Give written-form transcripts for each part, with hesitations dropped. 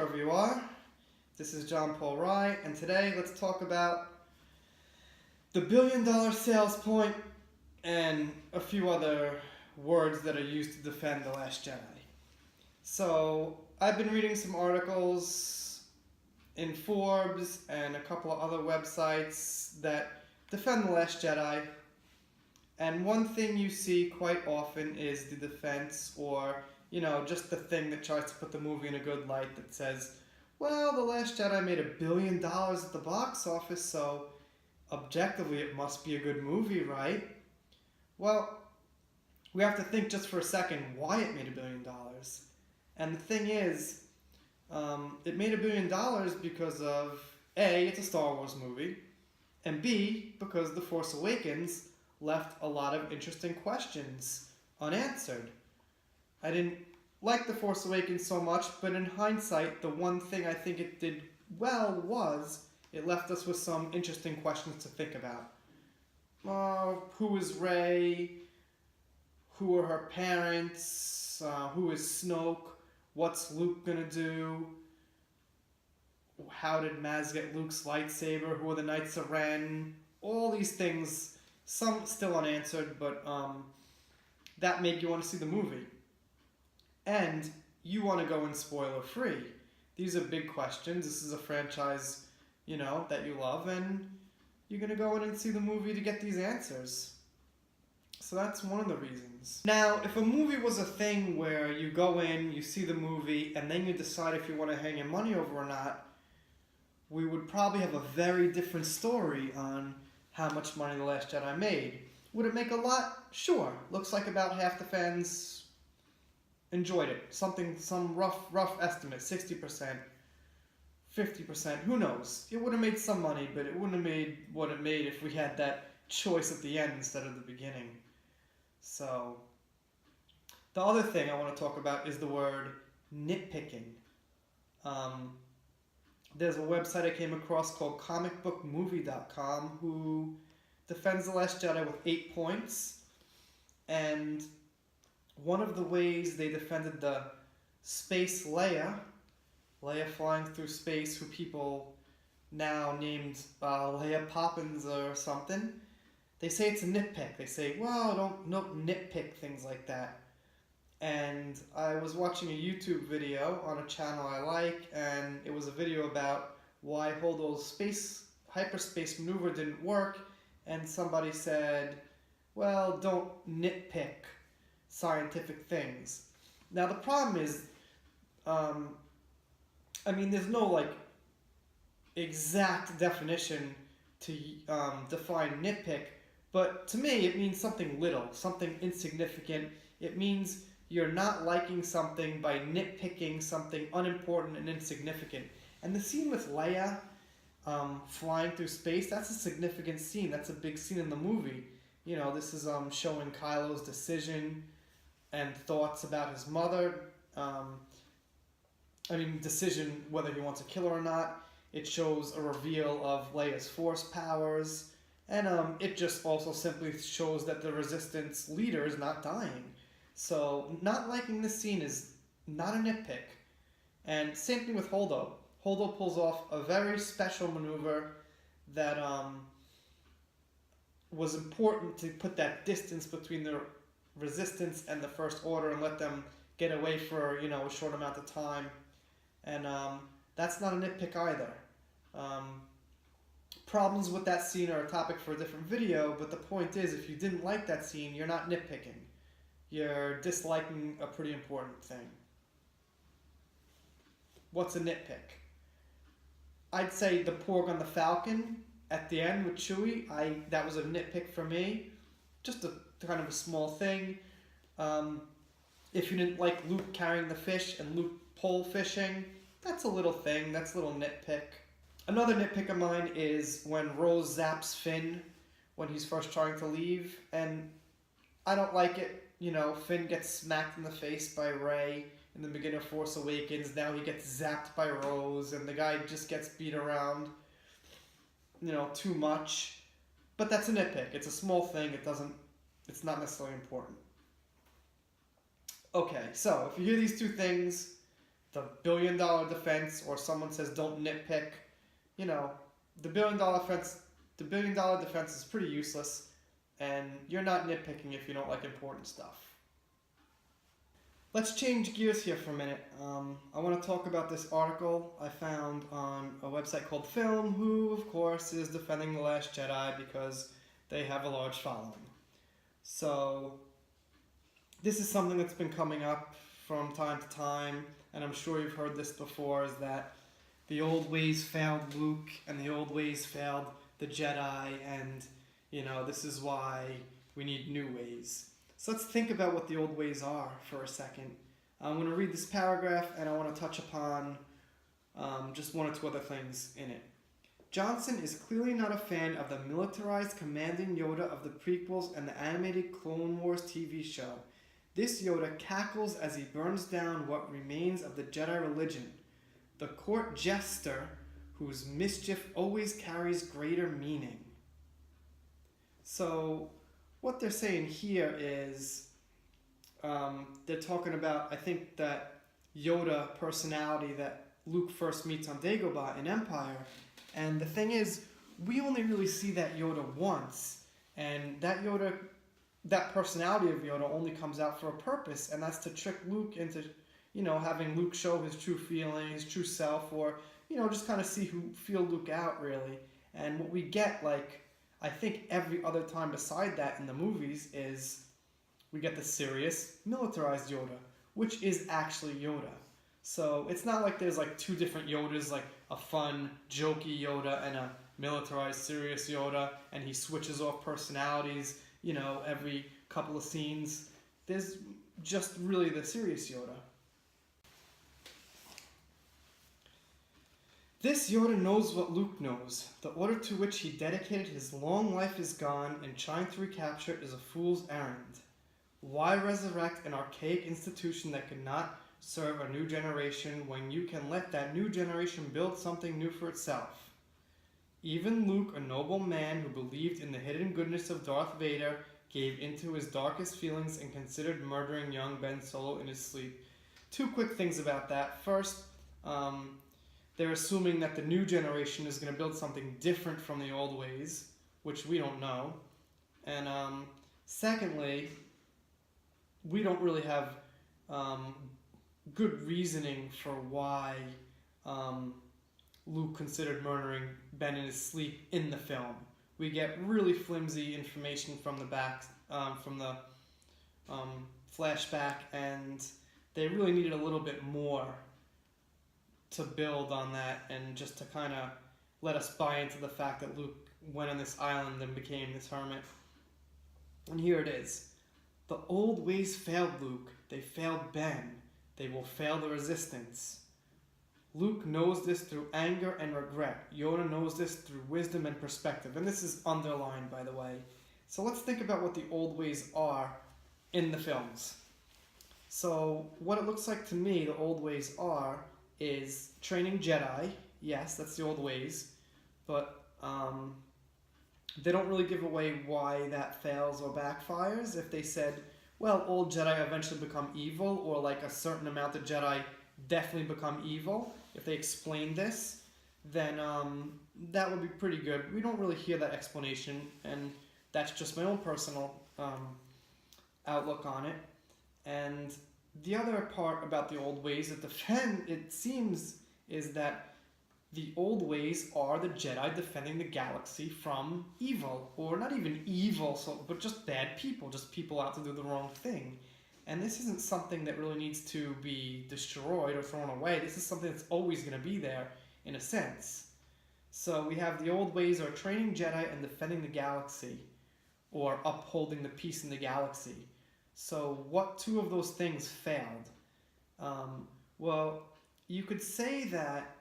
wherever you are. This is John Paul Rye, and today let's talk about the billion-dollar sales point and a few other words that are used to defend The Last Jedi. So, I've been reading some articles in Forbes and a couple of other websites that defend The Last Jedi, and one thing you see quite often is the defense, or just the thing that tries to put the movie in a good light that says, well, The Last Jedi made $1 billion at the box office, so objectively it must be a good movie, right? Well, we have to think just for a second why it made $1 billion. And the thing is, it made $1 billion because of A, it's a Star Wars movie, and B, because The Force Awakens left a lot of interesting questions unanswered. I didn't like The Force Awakens so much, but in hindsight, the one thing I think it did well was it left us with some interesting questions to think about. Who is Rey? Who are her parents? Who is Snoke? What's Luke gonna do? How did Maz get Luke's lightsaber? Who are the Knights of Ren? All these things, some still unanswered, but that made you want to see the movie. And you want to go in spoiler-free. These are big questions. This is a franchise, that you love, and you're going to go in and see the movie to get these answers. So that's one of the reasons. Now, if a movie was a thing where you go in, you see the movie, and then you decide if you want to hang your money over or not, we would probably have a very different story on how much money The Last Jedi made. Would it make a lot? Sure. Looks like about half the fans enjoyed it. Some rough estimate, 60%, 50%, who knows? It would have made some money, but it wouldn't have made what it made if we had that choice at the end instead of the beginning. So, the other thing I want to talk about is the word nitpicking. There's a website I came across called comicbookmovie.com who defends The Last Jedi with 8 points, and one of the ways they defended the space Leia flying through space, who people now named Leia Poppins or something, they say it's a nitpick. They say, well, don't nitpick things like that. And I was watching a YouTube video on a channel I like, and it was a video about why Holdo's hyperspace maneuver didn't work, and somebody said, well, don't nitpick scientific things. Now the problem is, there's no exact definition to define nitpick, but to me it means something little, something insignificant. It means you're not liking something by nitpicking something unimportant and insignificant. And the scene with Leia flying through space, that's a significant scene. That's a big scene in the movie. This is showing Kylo's decision and thoughts about his mother. Decision whether he wants to kill her or not. It shows a reveal of Leia's force powers. And it just also simply shows that the Resistance leader is not dying. So not liking this scene is not a nitpick. And same thing with Holdo. Holdo pulls off a very special maneuver that was important to put that distance between the Resistance and the First Order and let them get away for a short amount of time. And that's not a nitpick either. Problems with that scene are a topic for a different video, but the point is, if you didn't like that scene, you're not nitpicking. You're disliking a pretty important thing. What's a nitpick? I'd say the porg on the Falcon at the end with Chewie, that was a nitpick for me. Just a kind of a small thing. If you didn't like Luke carrying the fish and Luke pole fishing, that's a little thing, that's a little nitpick. Another nitpick of mine is when Rose zaps Finn when he's first trying to leave, and I don't like it. Finn gets smacked in the face by Rey in the beginning of Force Awakens. Now he gets zapped by Rose, and the guy just gets beat around, too much. But that's a nitpick. It's a small thing. It's not necessarily important. Okay, so if you hear these two things, the $1 billion defense, or someone says don't nitpick, you know, the $1 billion defense is pretty useless, and you're not nitpicking if you don't like important stuff. Let's change gears here for a minute. I want to talk about this article I found on a website called Film, who, of course, is defending The Last Jedi because they have a large following. So, this is something that's been coming up from time to time, and I'm sure you've heard this before, is that the old ways failed Luke, and the old ways failed the Jedi, and, you know, this is why we need new ways. So let's think about what the old ways are for a second. I'm going to read this paragraph, and I want to touch upon just one or two other things in it. Johnson is clearly not a fan of the militarized commanding Yoda of the prequels and the animated Clone Wars TV show. This Yoda cackles as he burns down what remains of the Jedi religion, the court jester whose mischief always carries greater meaning. So, what they're saying here is, they're talking about, I think, that Yoda personality that Luke first meets on Dagobah in Empire. And the thing is, we only really see that Yoda once. And that personality of Yoda only comes out for a purpose, and that's to trick Luke into, you know, having Luke show his true feelings, his true self, or, you know, just kind of feel Luke out, really. And what we get, like, I think every other time beside that in the movies is we get the serious, militarized Yoda, which is actually Yoda. So it's not like there's like two different Yodas, like a fun, jokey Yoda and a militarized, serious Yoda, and he switches off personalities, you know, every couple of scenes. There's just really the serious Yoda. This Yoda knows what Luke knows. The order to which he dedicated his long life is gone, and trying to recapture it is a fool's errand. Why resurrect an archaic institution that cannot serve a new generation when you can let that new generation build something new for itself? Even Luke, a noble man who believed in the hidden goodness of Darth Vader, gave into his darkest feelings and considered murdering young Ben Solo in his sleep. Two quick things about that. First, they're assuming that the new generation is going to build something different from the old ways, which we don't know. And secondly, we don't really have good reasoning for why Luke considered murdering Ben in his sleep in the film. We get really flimsy information from the flashback, and they really needed a little bit more to build on that, and just to kind of let us buy into the fact that Luke went on this island and became this hermit. And here it is. The old ways failed Luke. They failed Ben. They will fail the Resistance. Luke knows this through anger and regret. Yoda knows this through wisdom and perspective. And this is underlined, by the way. So let's think about what the old ways are in the films. So what it looks like to me the old ways is training Jedi. Yes, that's the old ways. But they don't really give away why that fails or backfires. If they said, well, old Jedi eventually become evil, or like a certain amount of Jedi definitely become evil, if they explain this, then that would be pretty good. We don't really hear that explanation, and that's just my own personal outlook on it. And the other part about the old ways that it seems, is that the old ways are the Jedi defending the galaxy from evil, or not even evil, but just bad people, just people out to do the wrong thing. And this isn't something that really needs to be destroyed or thrown away. This is something that's always going to be there, in a sense. So we have the old ways are training Jedi and defending the galaxy, or upholding the peace in the galaxy. So what two of those things failed? Well, you could say that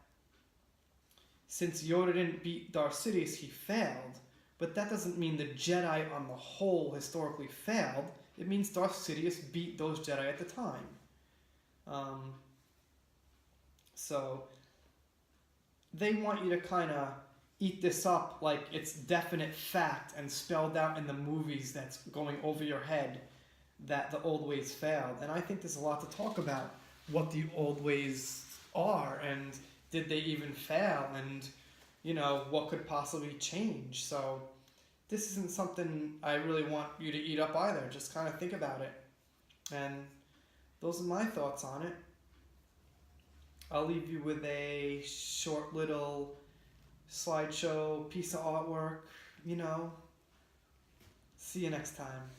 since Yoda didn't beat Darth Sidious, he failed, but that doesn't mean the Jedi on the whole historically failed. It means Darth Sidious beat those Jedi at the time. So they want you to kind of eat this up like it's definite fact and spelled out in the movies that's going over your head that the old ways failed. And I think there's a lot to talk about what the old ways are, and did they even fail, and what could possibly change. So this isn't something I really want you to eat up either. Just kind of think about it. And those are my thoughts on it. I'll leave you with a short little slideshow piece of artwork. See you next time.